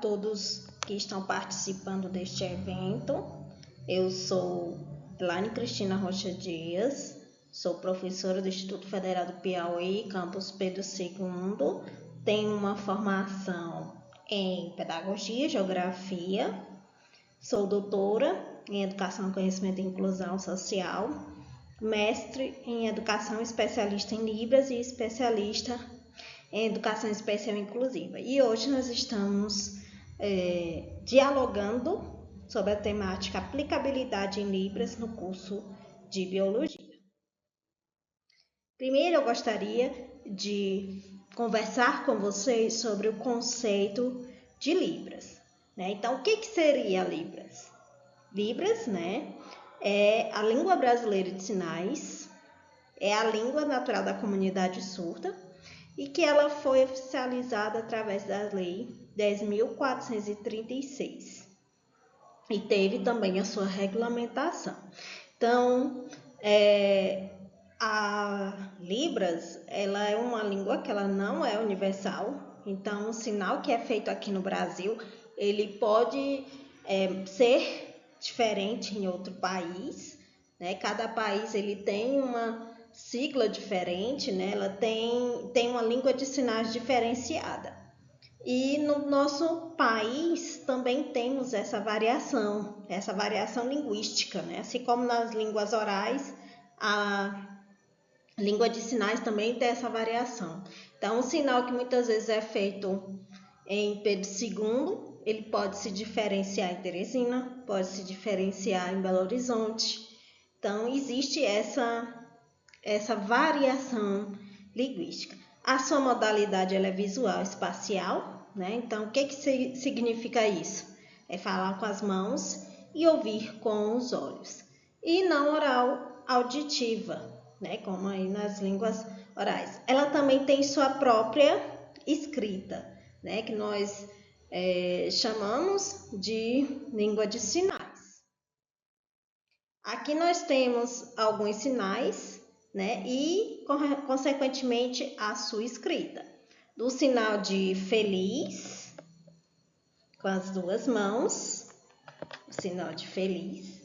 todos que estão participando deste evento. Eu sou Elaine Cristina Rocha Dias, sou professora do Instituto Federal do Piauí, campus Pedro II. Tenho uma formação em Pedagogia e Geografia. Sou doutora em Educação, Conhecimento e Inclusão Social, mestre em Educação, especialista em Libras e especialista em Educação Especial Inclusiva. E hoje nós estamos dialogando sobre a temática aplicabilidade em Libras no curso de Biologia. Primeiro eu gostaria de conversar com vocês sobre o conceito de Libras. Então, o que seria Libras? Libras, é a língua brasileira de sinais, é a língua natural da comunidade surda e que ela foi oficializada através da Lei 10.436 e teve também a sua regulamentação. Então, a Libras, ela é uma língua que ela não é universal, então o sinal que é feito aqui no Brasil, ele pode ser diferente em outro país, Cada país ele tem uma sigla diferente, Ela tem uma língua de sinais diferenciada. E no nosso país também temos essa variação linguística, Assim como nas línguas orais, a língua de sinais também tem essa variação. Então, um sinal que muitas vezes é feito em Pedro II, ele pode se diferenciar em Teresina, pode se diferenciar em Belo Horizonte. Então, existe essa variação linguística. A sua modalidade ela é visual espacial, Então, o que significa isso? É falar com as mãos e ouvir com os olhos. E não oral auditiva, Como aí nas línguas orais. Ela também tem sua própria escrita, Que nós chamamos de língua de sinais. Aqui nós temos alguns sinais, e, consequentemente, a sua escrita. Do sinal de feliz, com as duas mãos, o sinal de feliz.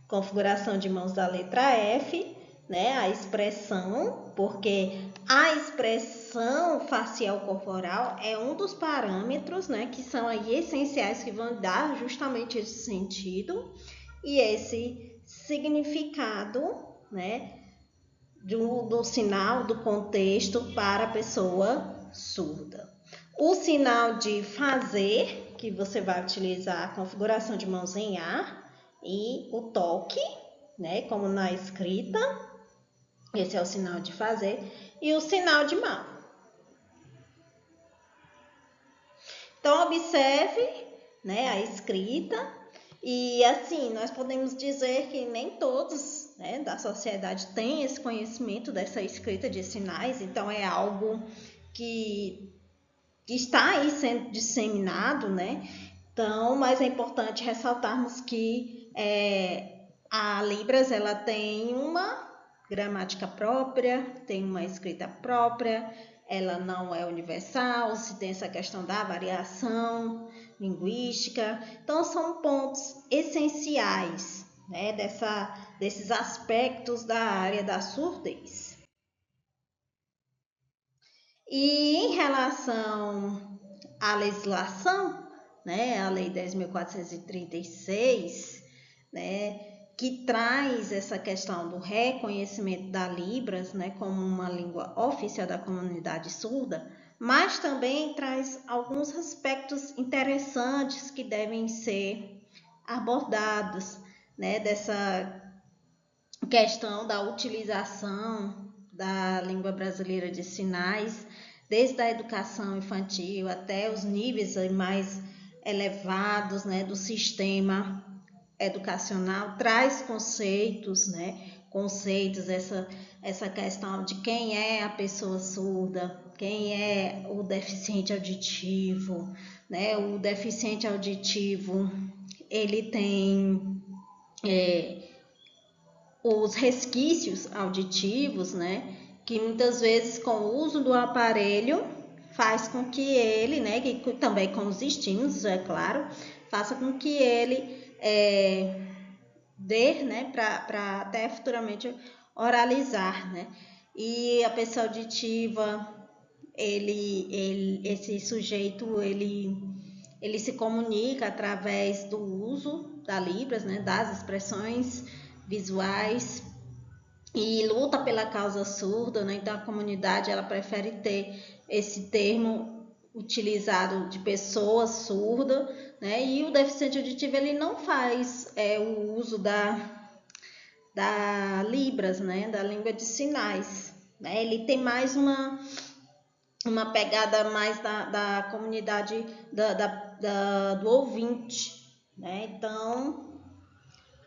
Configuração de mãos da letra F, a expressão, porque a expressão facial corporal é um dos parâmetros, que são aí essenciais, que vão dar justamente esse sentido e esse significado, do sinal, do contexto para a pessoa surda. O sinal de fazer, que você vai utilizar a configuração de mãos em A, e o toque, como na escrita, esse é o sinal de fazer, e o sinal de mão. Então, observe, a escrita, e assim, nós podemos dizer que nem todos, da sociedade têm esse conhecimento dessa escrita de sinais, então é algo que está aí sendo disseminado, Então, mas é importante ressaltarmos que a Libras ela tem uma gramática própria, tem uma escrita própria, ela não é universal, se tem essa questão da variação linguística. Então, são pontos essenciais, desses aspectos da área da surdez. E em relação à legislação, a Lei 10.436, que traz essa questão do reconhecimento da Libras, como uma língua oficial da comunidade surda, mas também traz alguns aspectos interessantes que devem ser abordados, dessa questão da utilização da língua brasileira de sinais, desde a educação infantil até os níveis mais elevados, do sistema educacional, traz conceitos, essa questão de quem é a pessoa surda, quem é o deficiente auditivo, O deficiente auditivo, ele tem os resquícios auditivos, que muitas vezes com o uso do aparelho faz com que ele, né, que também com os estímulos, é claro, faça com que ele dê, né, para até futuramente oralizar, né? E a pessoa auditiva, esse sujeito, ele se comunica através do uso da Libras, né, das expressões visuais, e luta pela causa surda, né? Então a comunidade ela prefere ter esse termo utilizado de pessoa surda, né? E o deficiente auditivo ele não faz o uso da Libras, né? Da língua de sinais, né? Ele tem mais uma pegada mais da comunidade do ouvinte, né? Então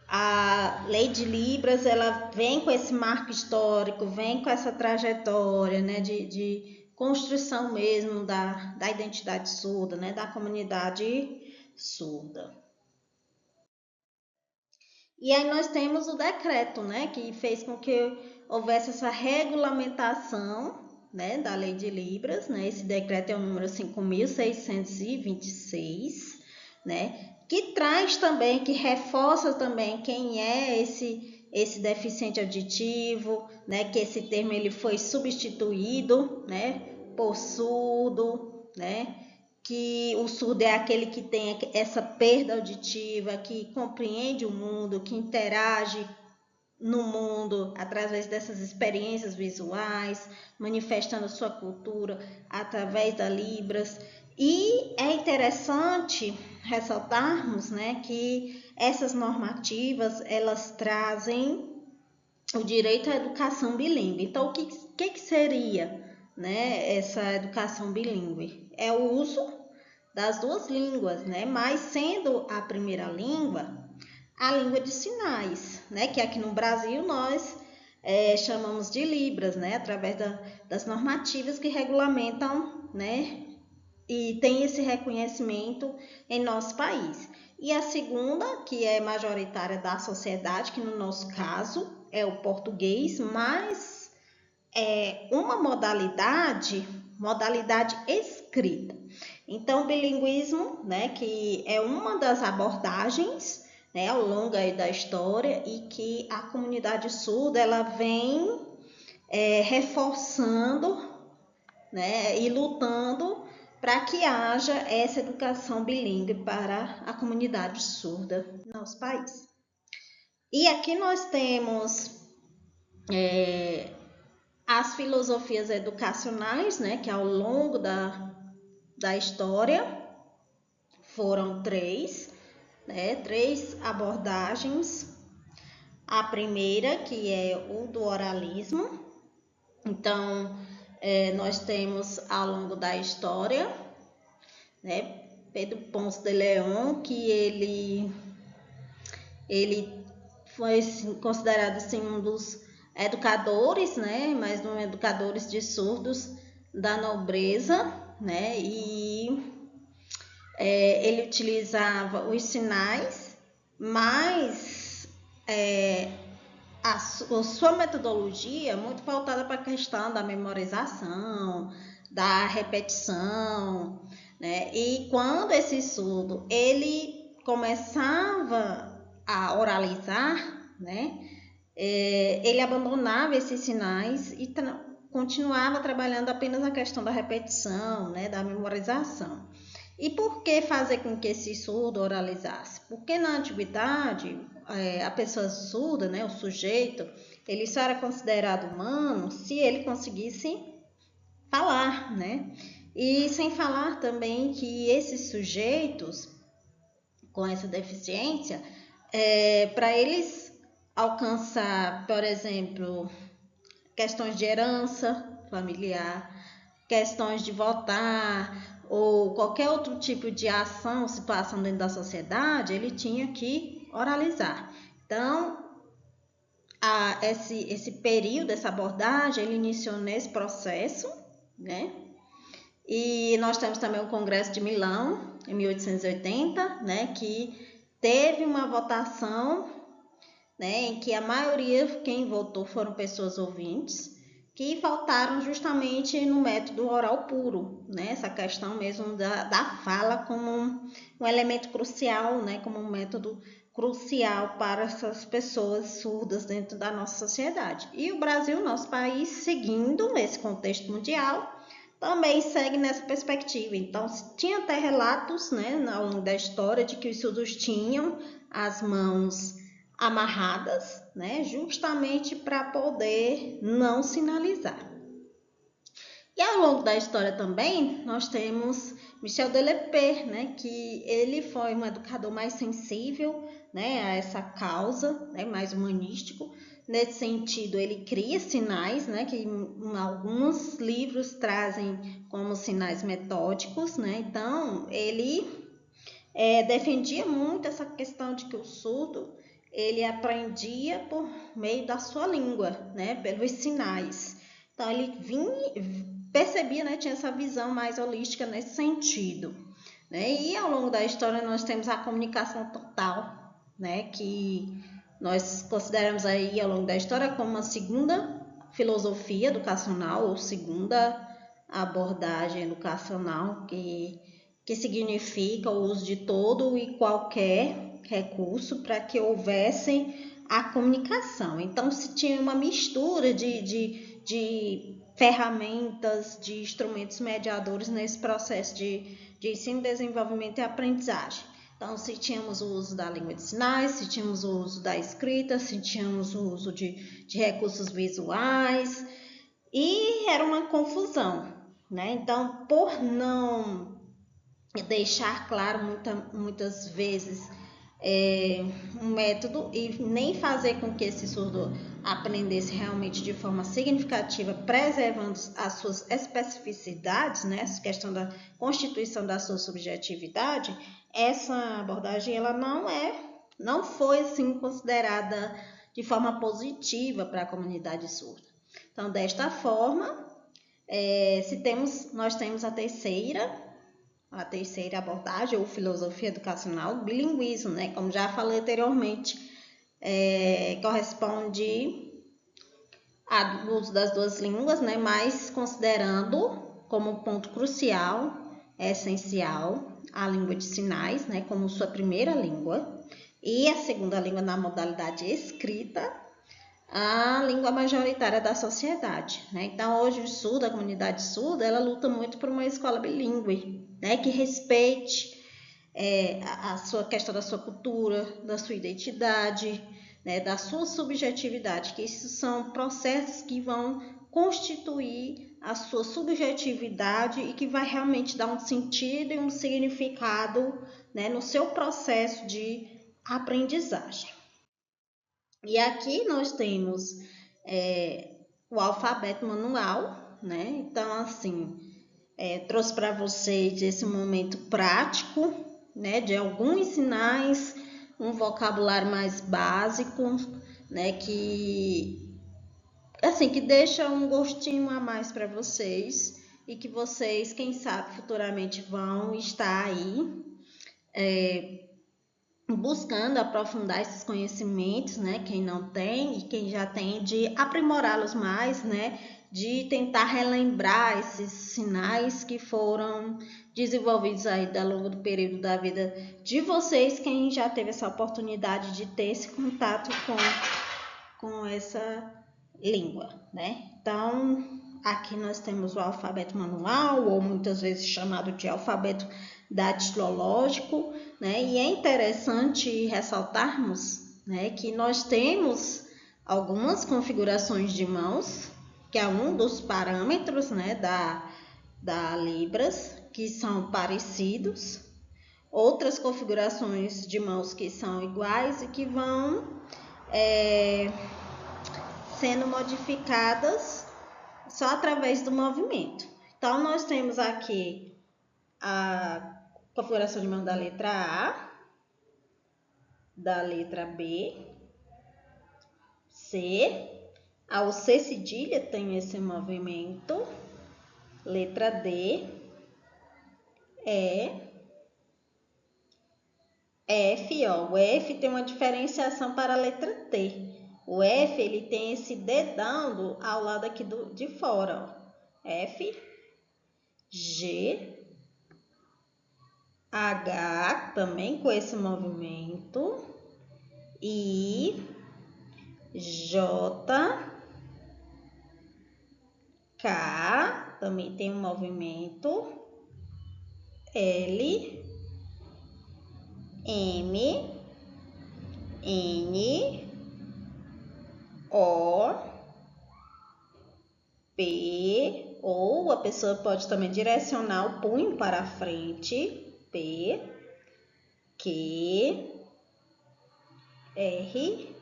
a lei de Libras ela vem com esse marco histórico, vem com essa trajetória, né, de construção mesmo da identidade surda, né, da comunidade surda. E aí nós temos o decreto, né, que fez com que houvesse essa regulamentação, né, da lei de Libras, né, esse decreto é o número 5.626, né, que traz também, que reforça também quem é esse deficiente auditivo, né, que esse termo ele foi substituído, né, por surdo, né, que o surdo é aquele que tem essa perda auditiva, que compreende o mundo, que interage no mundo através dessas experiências visuais, manifestando sua cultura através da Libras. E é interessante ressaltarmos, né, que essas normativas elas trazem o direito à educação bilíngue. Então, o que seria, né, essa educação bilíngue? É o uso das duas línguas, né, mas sendo a primeira língua a língua de sinais, né, que aqui no Brasil nós chamamos de Libras, né, através das normativas que regulamentam, né, e tem esse reconhecimento em nosso país. E a segunda, que é majoritária da sociedade, que no nosso caso é o português, mas é uma modalidade escrita. Então, o bilinguismo, né, que é uma das abordagens, né, ao longo aí da história e que a comunidade surda ela vem reforçando, né, e lutando para que haja essa educação bilíngue para a comunidade surda no nosso país. E aqui nós temos as filosofias educacionais, né, que ao longo da história foram três abordagens. A primeira, que é o do oralismo. Então, nós temos ao longo da história, né, Pedro Ponce de León, que ele foi considerado assim, um dos educadores, né, mas não educadores de surdos da nobreza, né, e ele utilizava os sinais, mas a sua metodologia muito voltada para a questão da memorização, da repetição, né? E quando esse surdo ele começava a oralizar, né? Ele abandonava esses sinais e continuava trabalhando apenas a questão da repetição, né? Da memorização. E por que fazer com que esse surdo oralizasse? Porque na antiguidade, a pessoa surda, né, o sujeito, ele só era considerado humano se ele conseguisse falar, né? E sem falar também que esses sujeitos com essa deficiência, para eles alcançar, por exemplo, questões de herança familiar, questões de votar ou qualquer outro tipo de ação, situação dentro da sociedade, ele tinha que oralizar. Então, esse período, essa abordagem, ele iniciou nesse processo, né? E nós temos também o Congresso de Milão, em 1880, né, que teve uma votação, né, em que a maioria, quem votou foram pessoas ouvintes, que faltaram justamente no método oral puro, né? Essa questão mesmo da fala como um elemento crucial, né? Como um método crucial para essas pessoas surdas dentro da nossa sociedade. E o Brasil, nosso país, seguindo esse contexto mundial, também segue nessa perspectiva. Então, tinha até relatos, né, ao longo da história, de que os surdos tinham as mãos amarradas, né, justamente para poder não sinalizar. E ao longo da história também, nós temos Michel Delpech, né, que ele foi um educador mais sensível, né, a essa causa, né, mais humanístico. Nesse sentido, ele cria sinais, né, que em alguns livros trazem como sinais metódicos, né. Então, ele defendia muito essa questão de que o surdo ele aprendia por meio da sua língua, né, pelos sinais. Então, ele percebia, né, tinha essa visão mais holística nesse sentido. Né? E ao longo da história nós temos a comunicação total, né, que nós consideramos aí ao longo da história como uma segunda filosofia educacional ou segunda abordagem educacional que significa o uso de todo e qualquer recurso para que houvesse a comunicação. Então, se tinha uma mistura de ferramentas, de instrumentos mediadores nesse processo de ensino, desenvolvimento e aprendizagem. Então, se tínhamos o uso da língua de sinais, se tínhamos o uso da escrita, se tínhamos o uso de recursos visuais, e era uma confusão, né? Então, por não deixar claro muitas vezes um método e nem fazer com que esse surdo aprendesse realmente de forma significativa, preservando as suas especificidades, né, essa questão da constituição da sua subjetividade, essa abordagem ela não foi assim considerada de forma positiva para a comunidade surda. Então, desta forma, nós temos a terceira abordagem, ou filosofia educacional, o bilinguismo, né? Como já falei anteriormente, corresponde ao uso das duas línguas, né? Mas considerando como ponto crucial, essencial, a língua de sinais, né? Como sua primeira língua, e a segunda língua na modalidade escrita, a língua majoritária da sociedade, né? Então, hoje o surdo, a comunidade surda, ela luta muito por uma escola bilíngue, né? Que respeite a sua questão da sua cultura, da sua identidade, né? Da sua subjetividade, que isso são processos que vão constituir a sua subjetividade e que vai realmente dar um sentido e um significado, né? No seu processo de aprendizagem. E aqui nós temos o alfabeto manual, né? Então, assim, trouxe para vocês esse momento prático, né? De alguns sinais, um vocabulário mais básico, né? Que deixa um gostinho a mais para vocês e que vocês, quem sabe, futuramente vão estar aí buscando aprofundar esses conhecimentos, né? Quem não tem e quem já tem, de aprimorá-los mais, né? De tentar relembrar esses sinais que foram desenvolvidos aí ao longo do período da vida de vocês, quem já teve essa oportunidade de ter esse contato com essa língua, né? Então, aqui nós temos o alfabeto manual, ou muitas vezes chamado de alfabeto datilológico, né? E é interessante ressaltarmos, né, que nós temos algumas configurações de mãos, que é um dos parâmetros, né, da Libras, que são parecidos, outras configurações de mãos que são iguais e que vão sendo modificadas só através do movimento. Então, nós temos aqui a configuração de mão da letra A, da letra B, C. O C cedilha tem esse movimento, letra D, E, F, ó. O F tem uma diferenciação para a letra T. O F, ele tem esse dedão ao lado aqui de fora, ó. F, G, H, também com esse movimento, I, J, K, também tem um movimento, L, M, N, O, P, ou a pessoa pode também direcionar o punho para a frente, P, Q, R,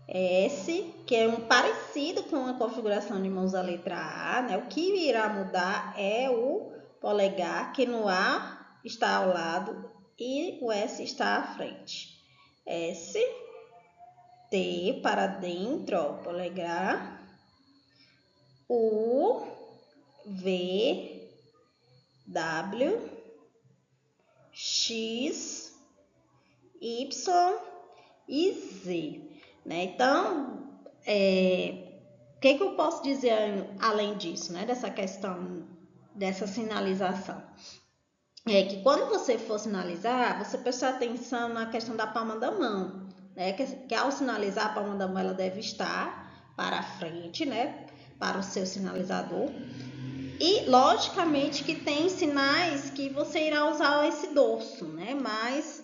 S, que é um parecido com a configuração de mãos da letra A, né? O que irá mudar é o polegar, que no A está ao lado e o S está à frente. S, T para dentro, ó, polegar. U, V, W, X, Y e Z, né? Então, o que eu posso dizer além disso, né? Dessa questão, dessa sinalização? É que quando você for sinalizar, você prestar atenção na questão da palma da mão, né? Que ao sinalizar, a palma da mão ela deve estar para a frente, né? Para o seu sinalizador. E, logicamente, que tem sinais que você irá usar esse dorso, né? Mas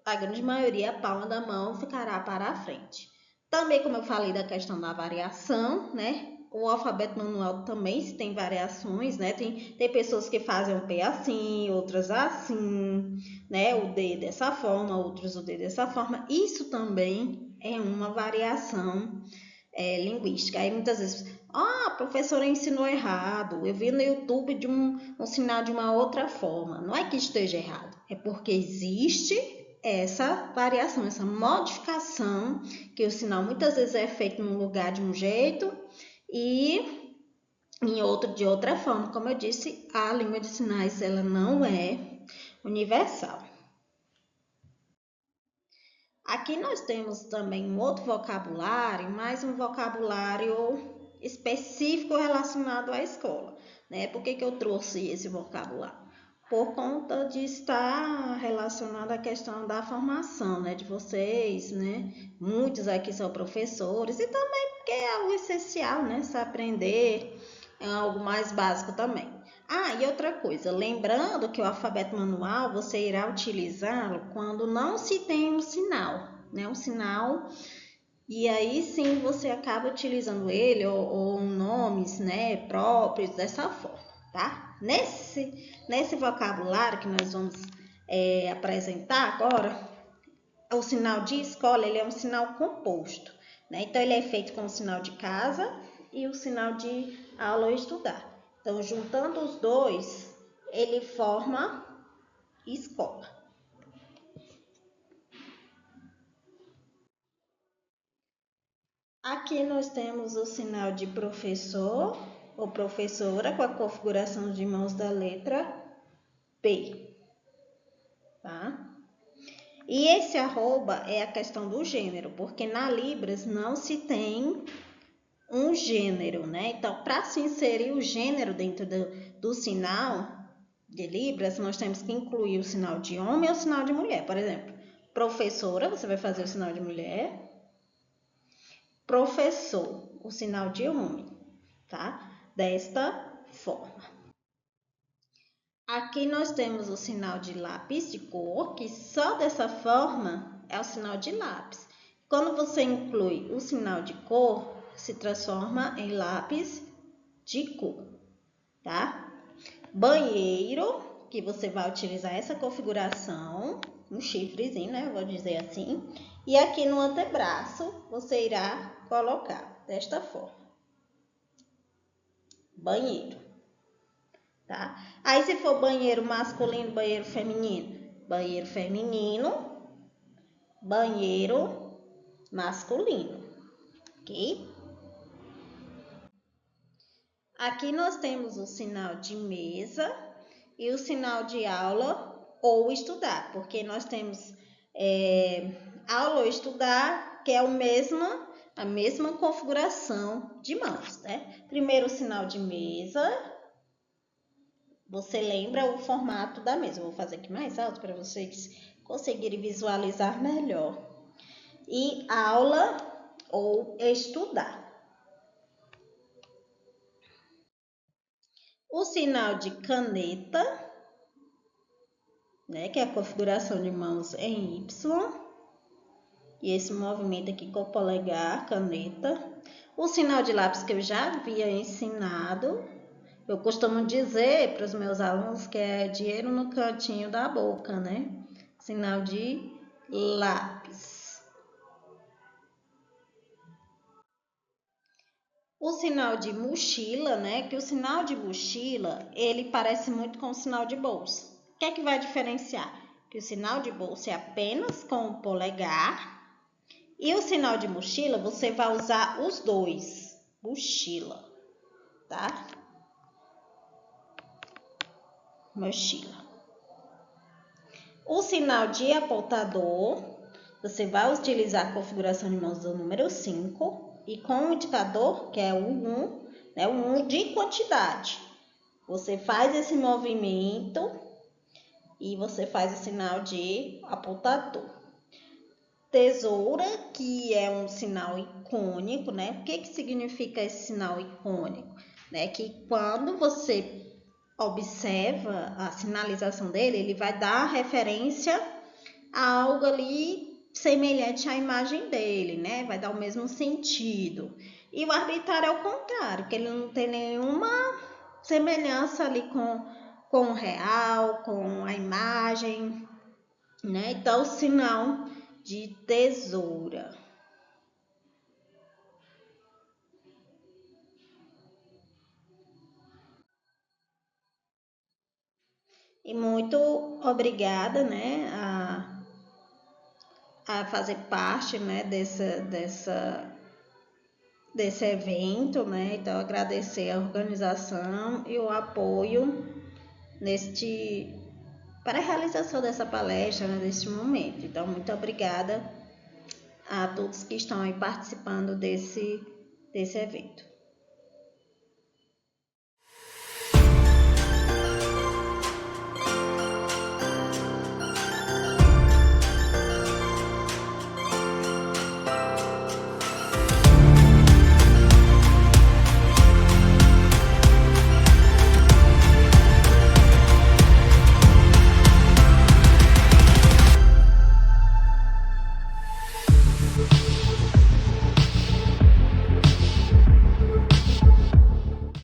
a grande maioria, a palma da mão ficará para a frente. Também, como eu falei da questão da variação, né? O alfabeto manual também tem variações, né? Tem pessoas que fazem o P assim, outras assim, né? O D dessa forma, outros o D dessa forma. Isso também é uma variação linguística. Aí muitas vezes, a professora ensinou errado, eu vi no YouTube de um sinal de uma outra forma. Não é que esteja errado, é porque existe essa variação, essa modificação, que o sinal muitas vezes é feito num lugar de um jeito e em outro de outra forma. Como eu disse, a língua de sinais ela não é universal. Aqui nós temos também um outro vocabulário, mais um vocabulário específico relacionado à escola, né? Por que eu trouxe esse vocabulário? Por conta de estar relacionado à questão da formação, né, de vocês, né? Muitos aqui são professores e também porque é algo essencial, né? Se aprender é algo mais básico também. E outra coisa, lembrando que o alfabeto manual você irá utilizá-lo quando não se tem um sinal, né? Um sinal, e aí sim você acaba utilizando ele ou nomes, né, próprios dessa forma, tá? Nesse vocabulário que nós vamos apresentar agora, o sinal de escola ele é um sinal composto, né? Então ele é feito com o sinal de casa e o sinal de aula ou estudar. Então, juntando os dois, ele forma escola. Aqui nós temos o sinal de professor ou professora com a configuração de mãos da letra P, tá? E esse arroba é a questão do gênero, porque na Libras não se tem um gênero, né? Então, para se inserir o gênero dentro do sinal de Libras, nós temos que incluir o sinal de homem ou o sinal de mulher. Por exemplo, professora, você vai fazer o sinal de mulher. Professor, o sinal de homem, tá? Desta forma. Aqui nós temos o sinal de lápis de cor, que só dessa forma é o sinal de lápis. Quando você inclui o sinal de cor, se transforma em lápis de cor, tá? Banheiro, que você vai utilizar essa configuração, um chifrezinho, né? Vou dizer assim. E aqui no antebraço, você irá colocar desta forma. Banheiro, tá? Aí, se for banheiro masculino, banheiro feminino. Banheiro feminino, banheiro masculino, ok? Aqui nós temos o sinal de mesa e o sinal de aula ou estudar, porque nós temos aula ou estudar, que é a mesma configuração de mãos, né? Primeiro o sinal de mesa. Você lembra o formato da mesa. Eu vou fazer aqui mais alto para vocês conseguirem visualizar melhor. E aula ou estudar. O sinal de caneta, né, que é a configuração de mãos em Y. E esse movimento aqui com o polegar, caneta. O sinal de lápis que eu já havia ensinado. Eu costumo dizer para os meus alunos que é dinheiro no cantinho da boca, né? Sinal de lápis. O sinal de mochila, né? Que o sinal de mochila, ele parece muito com o sinal de bolsa. O que é que vai diferenciar? Que o sinal de bolsa é apenas com o polegar. E o sinal de mochila, você vai usar os dois. Mochila, tá? Mochila. O sinal de apontador, você vai utilizar a configuração de mãos do número 5 e com o indicador, que é o 1, né, o 1 de quantidade. Você faz esse movimento e você faz o sinal de apontador. Tesoura, que é um sinal icônico, né? O que significa esse sinal icônico? Né? Que quando você observa a sinalização dele, ele vai dar referência a algo ali semelhante à imagem dele, né? Vai dar o mesmo sentido. E o arbitrário é o contrário, que ele não tem nenhuma semelhança ali com o real, com a imagem, né? Então, o sinal de tesoura. E muito obrigada, né, a fazer parte, né, desse evento, né? Então, agradecer a organização e o apoio para a realização dessa palestra, né, neste momento. Então, muito obrigada a todos que estão aí participando desse evento.